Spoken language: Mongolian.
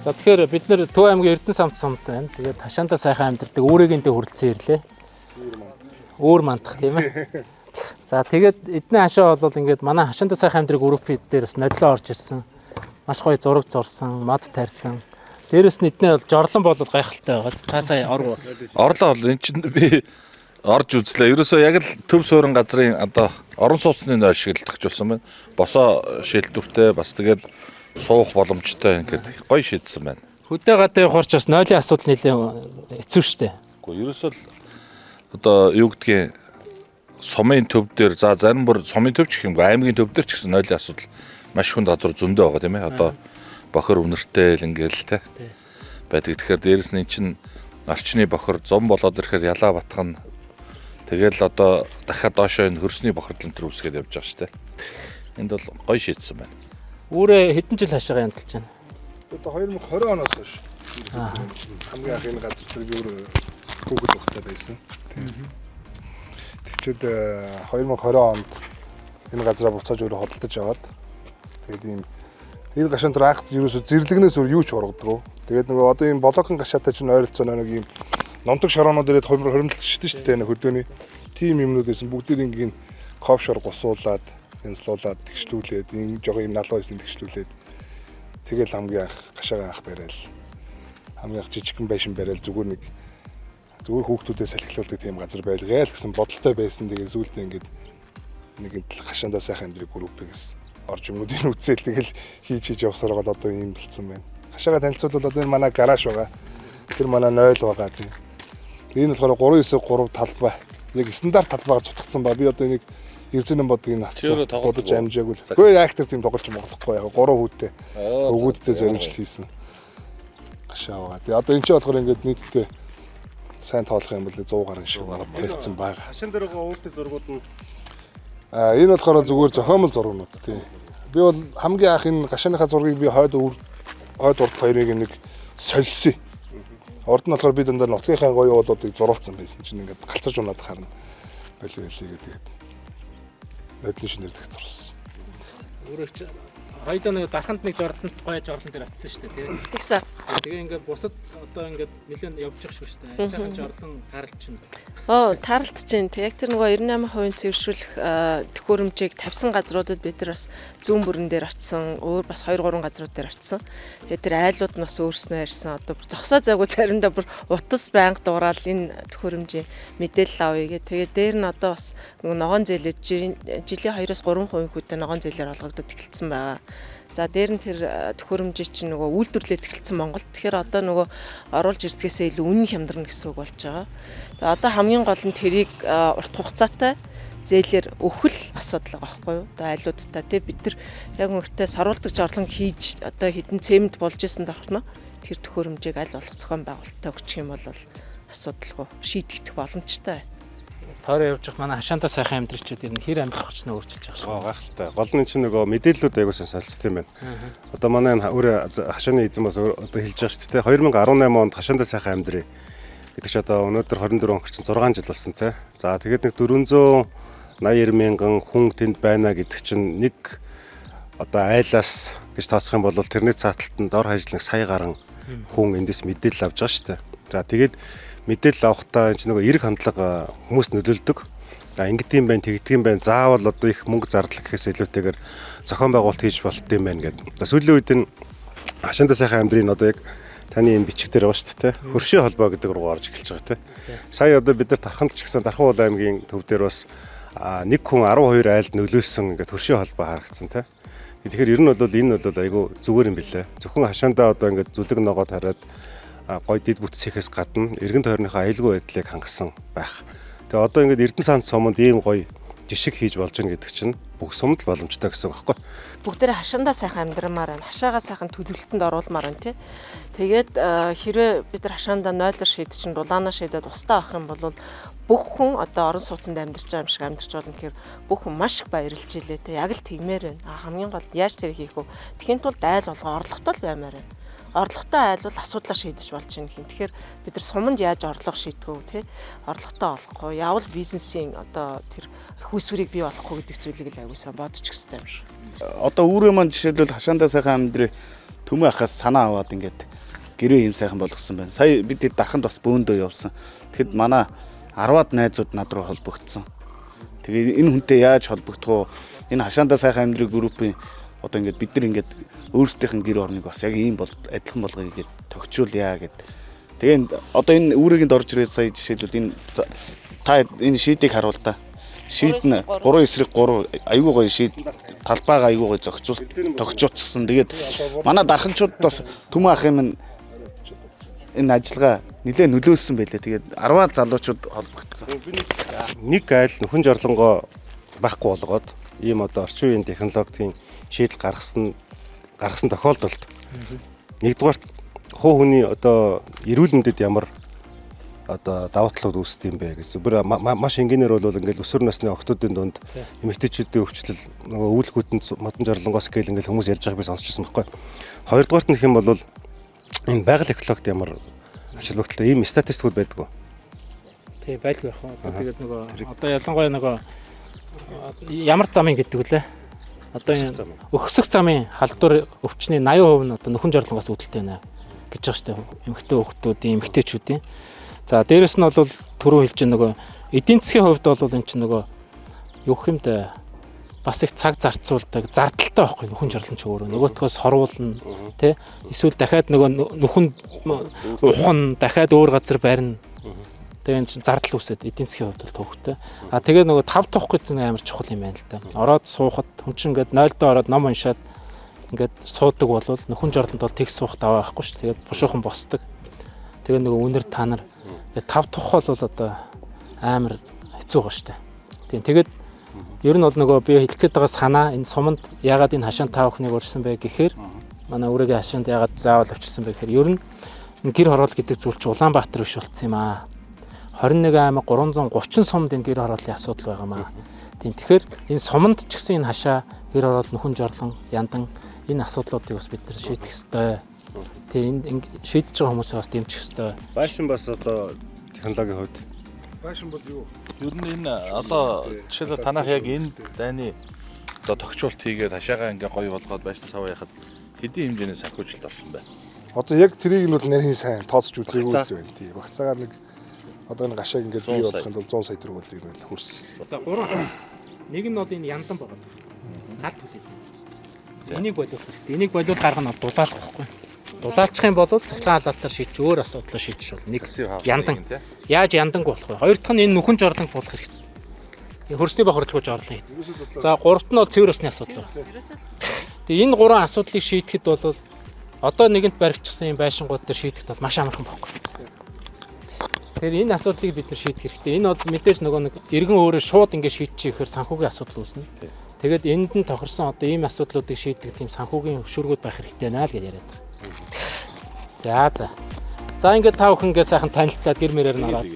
За тэгэхээр бид нэр Төв аймгийн Эрдэнэ самт сумд байна. Тэгээд хашаандаа сайхан амьдардаг өөрийгөнтэй хүрэлцэн ирлээ. Өөр мандах тийм ээ. За тэгээд эдний хашаа бол ингээд манай хашаандаа сайхан амьдрах группийн дээр бас нодлоо орж ирсэн. Маш гоё зураг зурсан, мад тарьсан. Дээрээс нь эдний бол жорлон болол гайхалтай байгаа. Та сая орлоо энэ чинь би орж үзлээ. Ерөөсөө яг л төв суурин газрын одоо орон сууцны нойл шиг л тагчулсан байна. Босоо шилдвэртэй бас тэгээд суух боломжтой ингээд гоё шийдсэн байна. хөдөө гадаа явахарч бас нойлын асуудал нэлээд хэцүү шттэ. Гэхдээ ерөөсөө л одоо юу гэдгийг сумын төв дээр за зарим бүр сумын төв ч гэх юм аймгийн төв дээр ч гэсэн нойлын асуудал маш хүнд газар зөндөө байгаа тийм ээ. Одоо бохор үнэртэй л ингээл те байдаг. Тэгэхээр дээрэс нь чинь орчны бохор зам болоод ирэхээр ялаа батхан тэгэл одоо дахиад доошоо энэ хөрсний бохордлон төр үсгээд явж байгаа шүү дээ. Энд бол гоё шийдсэн байна. Үүрээ хэдэн жил хашаага янзалж байна? Одоо 2020 оноос хойш хамгийн анх энэ газар дээр өөр Google ухтай байсан. Тэгчээд 2020 онд энэ газараа буцааж өөрөө хөдөлж аваад тэгээд ийм энэ гашаан дээр акц ерөөсө зэрлэгнээс өөр юу ч ургадаг. Тэгээд нөгөө одоо ийм блокын гашаатай чинь ойролцоо нэг ийм номтог шороонууд ирээд хоримтлжтэй шүү дээ хөдөөний тим юмнуудээс бүгдийг ингийн ковшор гусуулаад янзлуулаад тэгшлүүлээд ийм жоо ийм налуу хийсэн тэгшлүүлээд тэгэл хамгийн анх гашаагаа анх барайл хамгийн анх жижигхэн байшин барайл зүгээр хүүхдүүдээ салхилуулдаг тийм газар байлгаа л гэсэн бодолтой байсан. Тэгээд зүйлдээ ингээд нэг гашаандаа сайхан амьдрэх группээс орж юмнуудын үзэл тэгэл хийж явсаар гол одоо ийм болцсон байна. Гашаага танилцуулбал одоо энэ манай гараж байгаа. Тэр манай нойл байгаа тийм. Энэ болохоор 393 талбай. Яг стандарт талбайгаар цутгацсан ба. Би одоо энийг Эрзэнэн бодгийг нь авчихсан. Бодож амжаагүй л. Гэхдээ актер тийм тоглож болохгүй яг 3 хүүтэй. Өвгүүдтэй зориулж хийсэн. Гашаа байгаа. Тэгээ одоо энэ ч болохоор ингээд нийтдээ сайн тоолох юм бол 100 гаруй шиг тавьсан байгаа. Хашаан дээр байгаа уултын зургууд нь энэ болохоор зүгээр зохиомл зургууд тий. Би бол хамгийн анх энэ гашааныхаа зургийг би хойд урд хоёрыг нэг солисон. Урд нь болохоор би дандаа нутгийнхаа гоё уулуудыг зуруулсан байсан чинь ингээд галцаж унаад харна. Болио тэгээд нодлын шинээр дэх зурсан. Өөрөө ч хоёулаа нэг дарханд нэг жорлонт гоё жорлон дээр атсан шүү дээ тийм. Тэгсэн. Тэгээ ингээд бусад одоо ингээд нэлээд явж явах шүү дээ. Ажлын жорлон гаралчна. Таралт чинь яг тэр нөгөө 98% цэвэршүүлэх төхөөрөмжийг тавьсан газруудад бид нар бас зүүн бүрэн дээр очсон, өөр бас 2-3 газрууд дээр очсон. Тэгээ тэр айлууд нь бас өөрснөө ярьсан. Одоо зогсоо зайгүй заримдаа бүр утас байнга дуурал энэ төхөөрөмжийн мэдээлэл авъя гэ. Тэгээ дээр нь одоо бас нөгөө ногоон зээлэд жилийн 2-3% хүнтэй ногоон зээлээр олгогдод эхэлсэн байгаа. За дээр нь тэр төхөөрөмжийг чинь нөгөө үйлдвэрлээд эхэлсэн Монголд. Тэгэхээр одоо нөгөө оруулж ирдгээсээ илүү үнэн хямдарна гэсэн үг болж байгаа. Тэгээ одоо хамгийн гол нь тэрийг урт хугацаатай зээлээр өгөх асуудал байгаа байхгүй юу? Одоо айлуудтай тий бид нар яг үнэхдээ саруулдаг жорлон хийж одоо хэдэн цемент болж исэн дорхно. Тэр төхөөрөмжийг аль болох зохион байгуулалтаа өгчих юм бол асуудалгүй шийдэгдэх боломжтой байна. Тойроо явж манай хашаантаа сайхан амьдралчид ер нь хэр амьдрах хүчнээ өөрчилж байгаа шүү. гайхалтай. Гол нь чинь нөгөө мэдээллүүд аягуулсан солилцсон юм байна. Одоо манай өөр хашааны эзэн бас одоо хэлж байгаа шүү дээ. 2018 онд хашаантаа сайхан амьдрий гэдэг чи одоо өнөөдөр 24 он чинь 6 жил болсон тий. За тэгээд нэг 489 мянган хүн тэнд байна гэдэг чинь нэг одоо айлаас гэж тооцох юм бол тэрний цааталтанд дор хаяж нэг сая гаруй хүн эндээс мэдээлэл авч байгаа шүү дээ. За тэгээд мэдээлэл авахтаа энэ нөгөө эрг хандлага хүмүүс нөлөөлдөг. Ингэдэг юм байна, тэгдэг юм байна. Заавал одоо их мөнгө зардал гэхээс илүүтэйгээр зохион байгуулалт хийж болт юм байна гэдэг. Сүүлийн үед энэ хашаантаа сайхан амьдрын одоо яг таны энэ бичиг дээр байгаа шүү дээ. Хөршийн холбоо гэдэг руу орж эхэлж байгаа тийм. Сая одоо бид нар Тарханд ч гэсэн Тархан уул аймгийн төв дээр бас нэг хүн 12 айлд нөлөөсөн ингээд хөршийн холбоо харагдсан тийм. Тэгэхээр ер нь бол энэ бол айгүй зүгээр юм билээ. Зөвхөн хашаандаа одоо ингээд зүлэг ногоод хараад гой дид бүтцийнхээс гадна эргэн тойрныхоо аюулгүй байдлыг хангасан байх. Тэгээ одоо ингээд Эрдэнэ самт суманд ийм гоё жишг хийж болж байгаа гэдэг чинь бүх сумд л боломжтой гэсэн үг байхгүй. Бүгдээ хашаандаа сайхан амьдрамаар байна. Хашаагаа сайхан төлөвлөлтөнд оруулмаар байна тий. Тэгээд хэрвээ бид нар хашаандаа нойлоор шийд чинь дулаанаа шийдээд устаа авах юм бол бүх хүн одоо орон сууцнд амьдарч байгаа юм шиг амьдарч болно гэхээр бүх хүн маш их баярлж илээ тий. Яг л тэгмээр байна. Хамгийн гол яаж тэр хийх вэ? Тэхийн тулд айл болгоо орлоготой л баймаар байна. Орлоготой айл бол асуудлаа шийдэж болж байна гэх юм. Тэгэхээр бид нар суманд яаж орлого шийдэх вэ тий? Орлоготой олохгүй, явал бизнесийн одоо тэр хүйсвэрийг бий болохгүй гэдэг зүйлийг л аягүй сайн бодчих хэрэгтэй юм шиг. Одоо үүрээ маань жишээлбэл хашаандаа сайхан амьдрий төмөө ахаас санаа аваад ингээд гэрээ ийм сайхан болгосон байна. Сая бид дарханд бас бөөндөө явсан. Тэгэхэд манай 10-аад найзууд над руу холбогдсон. Тэгээ энэ хүнтэй яаж холбогдох вэ? Энэ хашаандаа сайхан амьдрэх группийн одоо ингээд бид нар ингээд өөрсдийнх нь гэр орныг бас яг ийм бол адилхан болгоё гэд тогтчуулъя гэд. Тэгээ одоо энэ үүрээгэнд орж ирээд сая жишээлбэл энэ та энэ шийдийг харуул та. Шийд нь 3 эсрэг 3 айгүй гоё шийд талбайгаа айгүй гоё тогтчуулсан. Тэгээд манай дарханчууд бас Түмэн ах юм энэ ажиллагаа нэлээд нөлөөлсөн байлээ. Тэгээд 10-аад залуучууд холбогдсон. Нэг айл нөхөн жорлонгоо байхгүй болгоод ийм одоо орчин үеийн технологийн шийдэл гаргасан тохиолдолд нэгдүгээр хуу хүний одоо эрүүл мэндэд ямар одоо давуу талууд үүсдэг юм бэ гэж. Бүр маш энгийнээр бол ингээл өсвөр насны охтуудын дунд эмэгтэйчүүдийн өвчлөл нөгөө өвөл хүтэнд модон жорлонгоос гээл ингээл хүмүүс ярьж байгааг би сонсчихсон байхгүй. Хоёрдугаарт нь гэх юм бол энэ байгаль экологт ямар ач холбогдолтой ийм статистикуд байдаг уу? Тий байлгүй яах вэ? Тэгээд нөгөө одоо ялангуяа нөгөө ямар замын гэдэг үлээ. Одоо энэ өксөх замын халдвар өвчний 80% нь одоо нөхөн жорлонгоос үүдэлтэй байна гэж байгаа шүү дээ. Эмэгтэй хүүхдүүдийн, эмэгтэйчүүдийн. За дээрэс нь бол түрүү хэлж байгаа нөгөө эдийн засгийн хувьд бол эн чинь нөгөө юу гэх юм да бас их цаг зарцуулдаг зардалтай байхгүй нөхөн жорлонч өөрөө нөгөөтгөөс хорвуулна тий эсвэл дахиад нөгөө нөхөн ухна дахиад өөр газар барина. Тэгээ энэ чинь зардал үүсээд эдийн засгийн хувьд бол төвхтэй. А тэгээ нөгөө тав тух гэдэг нь амар чухал юм байна л да. Ороод суухад хүн чинь ингээд 0-доо ороод ном уншаад ингээд суудаг бол нөхөн жорлонт бол тэгс суух даваа байхгүй шүү. Тэгээд бушуухан босдог. Тэгээ нөгөө үнэр та нар тав тух бол одоо амар хэцүү байгаа шүү дээ. Тэгээд ер нь бол нөгөө би хэлэх гээд байгаа санаа энэ суманд ягаад энэ хашаан таавахныг урьдсан бэ гэхээр манай өөрөгийн хашаанд ягаад заавал авчирсан бэ гэхээр ер нь энэ гэр хороол гэдэг зүйл чинь Улаанбаатар биш болцсон юм аа. 21 аймаг 330 сумд энэ гэр хорооллын асуудал байгаа маа. Тэгэхээр энэ суманд ч гэсэн энэ хашаа гэр хороол нөхөн жорлон яндан энэ асуудлуудыг бас бид нар шийдэх ёстой. Энэ шийдэж байгаа хүмүүсээ бас дэмжих ёстой. Байшин бас одоо технологийн хувьд Байшин бол юу? Ер нь энэ одоо жишээлбэл танах яг энэ дайны одоо тогтчуулт хийгээд хашаагаа ингээ гоё болгоод байшин сав яхад хэдийн хэмжээний санхүүжилт орсон байна. Одоо яг трийг нь бол нэрийн сайн тооцож үзээгүй л байна. Тий. Багцаагаар нэг одоо энэ гашааг ингээд бий болгохын тулд 100 сая төгрөг бол хүрсэн. За 3 нэг нь бол энэ яндан байгаа. Гал түлээд. Энийг болиулах хэрэгтэй. Энийг болиулах арга нь бол дулаалах байхгүй. Дулаалчих юм бол цахилгаан халаалтаар шийдэж өөр асуудлаа шийдэж болно. Нэг яндан. Яаж янданг болох вэ? Хоёр дахь нь энэ нөхөн жорлонг болох хэрэгтэй. Хөрсний бохирдолгүй жорлон хит. За гуравт нь бол цэвэр усны асуудал байна. Тэгээ энэ гурван асуудлыг шийдэхэд бол одоо нэгэнт баригдчихсан юм байшингууд дээр шийдэхэд бол маш амархан байхгүй. Тэгэхээр энэ асуудлыг бид нар шийдэх хэрэгтэй. Энэ бол мэдээж нөгөө нэг иргэн өөрөө шууд ингэ шийдчих ихээр санхүүгийн асуудал үүснэ. Тэгээд энд нь тохирсон одоо ийм асуудлуудыг шийдэх тийм санхүүгийн хөшүүргүүд байх хэрэгтэй наа л гэж яриад байгаа. За ингээд та бүхэн ингээд сайхан танилцаад гэр мэрээр нараад